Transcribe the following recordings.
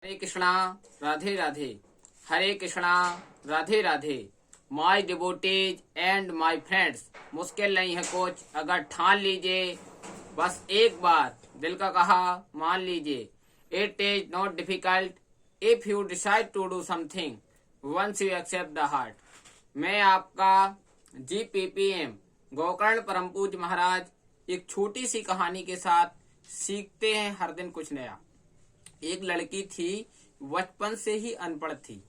Hare Krishna Radhe Radhe. Hare Krishna Radhe Radhe. My devotees and my friends, मुश्किल नहीं है कुछ अगर ठान लीजिए, बस एक बार दिल का कहा मान लीजिए। It is not difficult if you decide to do something once you accept the heart. मैं आपका GPPM गोकर्ण परम पूज्य महाराज एक छोटी सी कहानी के साथ सीखते हैं हर दिन कुछ नया। एक लड़की थी, बचपन से ही अनपढ़ थी।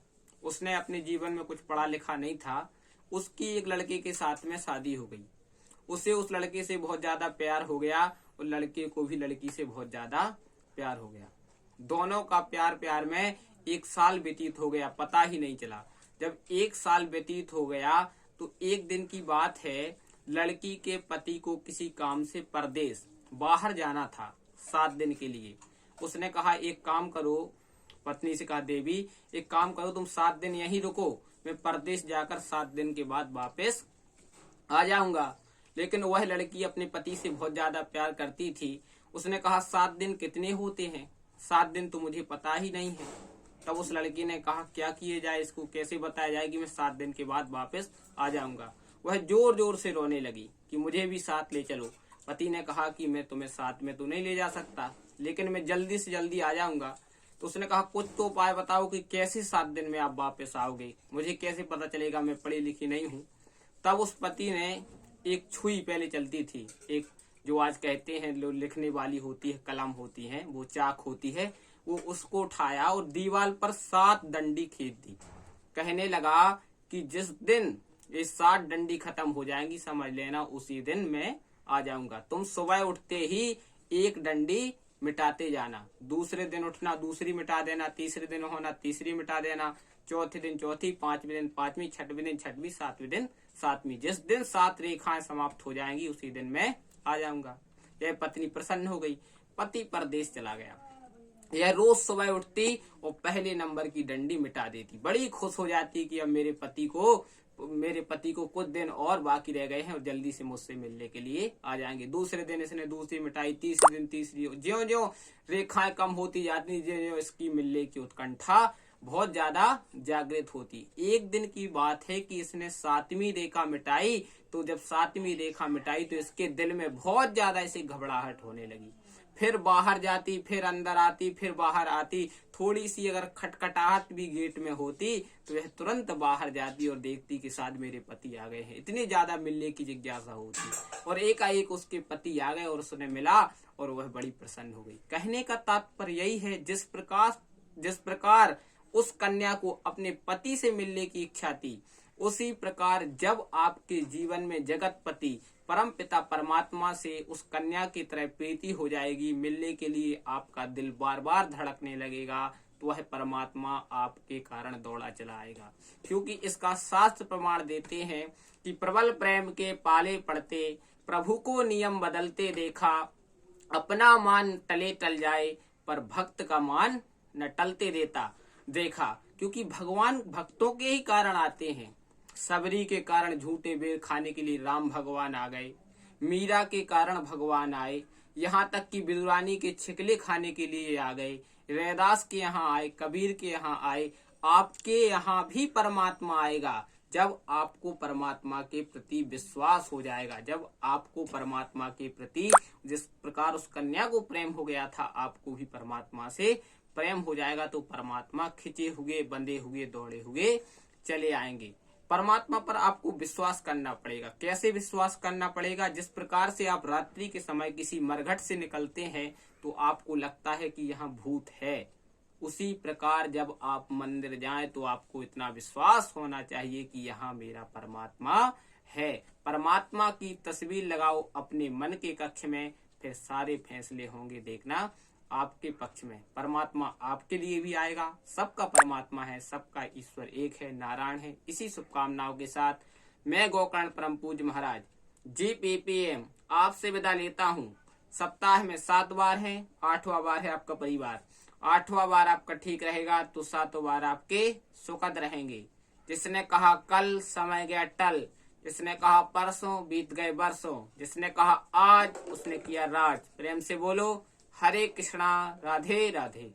उसने अपने जीवन में कुछ पढ़ा लिखा नहीं था। उसकी एक लड़के के साथ में शादी हो गई। उसे उस लड़के से बहुत ज्यादा प्यार हो गया और लड़के को भी लड़की से बहुत ज्यादा प्यार हो गया। दोनों का प्यार प्यार में 1 साल व्यतीत हो गया, पता ही नहीं चला। जब 1 साल व्यतीत हो गया तो एक दिन की बात है, लड़की के पति को किसी काम से परदेश बाहर जाना था 7 दिन के लिए। उसने कहा एक काम करो, पत्नी से कहा देवी एक काम करो, तुम 7 दिन यहीं रुको, मैं परदेश जाकर 7 दिन के बाद वापस आ जाऊंगा। लेकिन वह लड़की अपने पति से बहुत ज्यादा प्यार करती थी। उसने कहा 7 दिन कितने होते हैं, 7 दिन तो मुझे पता ही नहीं है। तब उस लड़की ने कहा क्या किए जाए, इसको कैसे बताया जाए कि मैं 7 दिन के बाद वापस आ जाऊंगा। वह जोर जोर से रोने लगी कि मुझे भी साथ ले चलो। पति ने कहा कि मैं तुम्हें साथ में तो नहीं ले जा सकता, लेकिन मैं जल्दी से जल्दी आ जाऊंगा। तो उसने कहा कुछ तो उपाय बताओ कि कैसे 7 दिन में आप वापस आओगे, मुझे कैसे पता चलेगा, मैं पढ़ी लिखी नहीं हूँ। तब उस पति ने एक छुई पहले चलती थी, एक जो आज कहते हैं जो लिखने वाली होती है, कलम होती है, वो चाक होती है, वो उसको उठाया और दीवार पर 7 डंडी खींच दी। कहने लगा कि जिस दिन ये 7 डंडी खत्म हो जाएंगी समझ लेना उसी दिन मैं आ जाऊंगा। तुम सुबह उठते ही एक डंडी मिटाते जाना, दूसरे दिन उठना दूसरी मिटा देना, तीसरे दिन होना तीसरी मिटा देना, चौथे दिन चौथी, 5वें दिन 5वीं, 6वें दिन 6वीं, 7वें दिन 7वीं। जिस दिन 7 रेखाएं समाप्त हो जाएंगी उसी दिन मैं आ जाऊंगा। यह पत्नी प्रसन्न हो गई। पति परदेश चला गया। यह रोज सुबह उठती और पहले नंबर की डंडी मिटा देती। बड़ी खुश हो जाती कि अब मेरे पति को कुछ दिन और बाकी रह गए हैं और जल्दी से मुझसे मिलने के लिए आ जाएंगे। दूसरे दिन इसने दूसरी मिटाई, तीसरे दिन तीसरी। ज्यो ज्यो रेखाएं कम होती जाती, ज्यो ज्यो इसकी मिलने की उत्कंठा बहुत ज्यादा जागृत होती। एक दिन की बात है कि इसने 7वीं रेखा मिटाई। तो जब 7वीं रेखा मिटाई तो इसके दिल में बहुत ज्यादा इसे घबराहट होने लगी। फिर बाहर जाती, फिर अंदर आती, फिर बाहर आती। थोड़ी सी अगर खटखटाहट भी गेट में होती तो वह तुरंत बाहर जाती और देखती कि शायद मेरे पति आ गए हैं। इतनी ज्यादा मिलने की जिज्ञासा होती और एकाएक उसके पति आ गए और उसने मिला और वह बड़ी प्रसन्न हो गई। कहने का तात्पर्य यही है, जिस प्रकार उस कन्या को अपने पति से मिलने की इच्छा थी, उसी प्रकार जब आपके जीवन में जगत पति परम पिता परमात्मा से उस कन्या की तरह प्रीति हो जाएगी, मिलने के लिए आपका दिल बार बार धड़कने लगेगा, तो वह परमात्मा आपके कारण दौड़ा चला आएगा। क्योंकि इसका शास्त्र प्रमाण देते हैं कि प्रबल प्रेम के पाले पड़ते प्रभु को नियम बदलते देखा, अपना मान टले टल जाए पर भक्त का मान न टलते देता देखा। क्योंकि भगवान भक्तों के ही कारण आते हैं। सबरी के कारण झूठे बेर खाने के लिए राम भगवान आ गए, मीरा के कारण भगवान आए, यहाँ तक कि बिदुरानी के छिकले खाने के लिए आ गए, रैदास के यहाँ आए, कबीर के यहाँ आए। आपके यहाँ भी परमात्मा आएगा जब आपको परमात्मा के प्रति विश्वास हो जाएगा। जब आपको परमात्मा के प्रति जिस प्रकार उस कन्या को प्रेम हो गया था, आपको भी परमात्मा से प्रेम हो जाएगा, तो परमात्मा खिंचे हुए, बंधे हुए, दौड़े हुए चले आएंगे। परमात्मा पर आपको विश्वास करना पड़ेगा। कैसे विश्वास करना पड़ेगा? जिस प्रकार से आप रात्रि के समय किसी मरघट से निकलते हैं तो आपको लगता है कि यहाँ भूत है, उसी प्रकार जब आप मंदिर जाएं तो आपको इतना विश्वास होना चाहिए कि यहाँ मेरा परमात्मा है। परमात्मा की तस्वीर लगाओ अपने मन के कक्ष में, फिर सारे फैसले होंगे देखना आपके पक्ष में। परमात्मा आपके लिए भी आएगा। सबका परमात्मा है, सबका ईश्वर एक है, नारायण है। इसी शुभकामनाओं के साथ मैं गोकर्ण परम पूज्य महाराज GPPM आपसे विदा लेता हूँ। सप्ताह में 7 बार है, 8वां बार है आपका परिवार। 8वां बार आपका ठीक रहेगा तो 7वां बार आपके सुखद रहेंगे। जिसने कहा कल समय गया टल, जिसने कहा परसों बीत गए बरसों, जिसने कहा आज उसने किया राज। प्रेम से बोलो हरे कृष्णा राधे राधे।